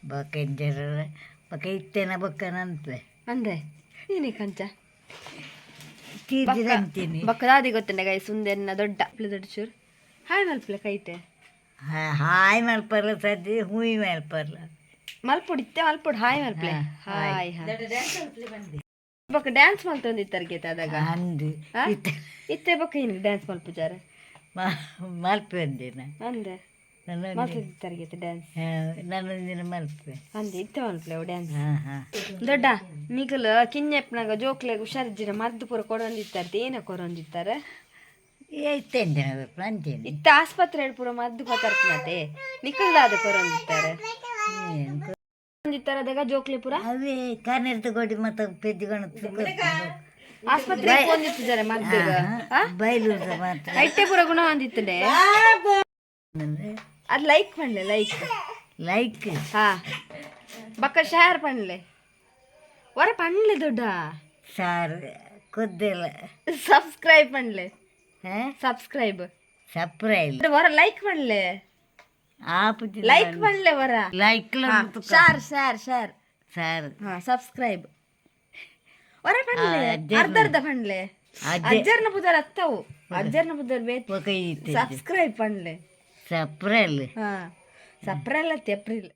ಬೊಕ್ಕ ಎಂಜರ ಬೊಕ್ಕ ಇತ್ತೇನ ಬೊಕ್ಕನಂತೆ ಅಂದೆ ನೀನು ಕಂಚ ತೀರ್ಜಿರ ಅಂತೀನಿ ಬೊಕ್ಕದಾದಿ ಗೊತ್ತಂಡೆ ಗೈ ಸುಂದೆನ್ನ ದೊಡ್ಡ ದೊಡ್ಡ ಚೂರು ಹಾಯ್ ಮಲ್ಪಲೆ ಕೈಟೆ ಹಾಯ್ ಮಲ್ಪರ್ಲ ಸದ್ದಿ ಹೂಯಿ ಮಲ್ಪರ್ಲ ಮಲ್ಪುಡಿತ್ತೆ ಮಲ್ಪುಡು ಹಾಯ್ ಮಲ್ಪಲೆ ಹಾಯ್ ಬೊಕ್ಕ ಡ್ಯಾನ್ಸ್ ಮಲ್ತೊಂದಿತ್ತರ್ಗೆ ಅದಾಗ ಅಂದು ಇತ್ತೆ ಬೊಕ್ಕ ಏನು ಡ್ಯಾನ್ಸ್ ಮಲ್ಪುಜಾರ ಮಲ್ಪೆ ಅಂದಿನ ಅಂದೆ ಮಲ್ತಿತ್ತರ್ಗೆ ಡ್ಯಾನ್ಸ್ ನನ್ನೊಂದಿನ ಮಲ್ಪೆ ಅಂದೆ ಇತ್ತೆ ಮಲ್ಪಲೆ ಡ್ಯಾನ್ಸ್ ಹಾಂ ಹಾಂ ದೊಡ್ಡ ನಿಗಲು ಕಿನ್ನೆಪ್ಪನಾಗ ಜೋಕ್ಲೆಗ್ ಹುಷಾರಿಜ್ಜಿನ ಮದ್ದು ಪೂರ ಕೊಡೊಂದಿತ್ತಾರ ಏನ ಕೊರೊಂದಿತ್ತಾರ ಇತ್ತೇಂದಿನ ಅಂತೇನೆ ಇತ್ತ ಆಸ್ಪತ್ರೆ ಪೂರ ಮದ್ದು ಪತರ್ಪನತೆ ನಿಕಲ್ದಾದ ಕೊರೊಂದಿತ್ತಾರೆ ಅದಾಗ ಜೋಕ್ಲೆ ಪೂರ ಅವೇ ಕಾರ್ನೆರ್ ತಗೊಡಿ ಮತ್ತೆ ಪೆದ್ದಿಕೊಂಡು ಆಸ್ಪತ್ರೆ ಹೊಂದಿತ್ತಿದ್ದಾರೆ ಮದ್ದು ಬಯಲು ಮಾತ್ರ ಐಟೆ ಪೂರ ಗುಣ ಹೊಂದಿತ್ತದೆ ಅದು ಲೈಕ್ ಪಂಡ್ಲೆ ಲೈಕ್ ಹಾ ಬಕ್ಕ ಶೇರ್ ಪಂಡ್ಲೆ ವರ ಪಂಡ್ಲೆ ದೊಡ್ಡ ಸಾರ್ ಕೊದ್ದಿಲ್ಲ ಸಬ್ಸ್ಕ್ರೈಬ್ ಪಂಡ್ಲೆ ಸಬ್ಸ್ಕ್ರೈಬ್ ವರ ಲೈಕ್ ಪಂಡ್ಲೆ ಲೈಕ್ ಪಂಡ್ಲೆ ವರ like Shah Shah Shah sir subscribe ವರ ಪಂಡ್ಲೆ ಅರ್ಧ ಪಂಡ್ಲೆ ಅಜ್ಜರ್ನ ಪುದರ್ ಅತ್ತವು ಅಜ್ಜರ್ನ ಪುದರ್ ಬೇಕು ಸಬ್ಸ್ಕ್ರೈಬ್ ಪಂಡ್ಲೆ ಸಪ್ರೇಲ್ ಹಾ ಸಪ್ರೇಲ್ ಅತ್ತೆ ಏಪ್ರಿಲ್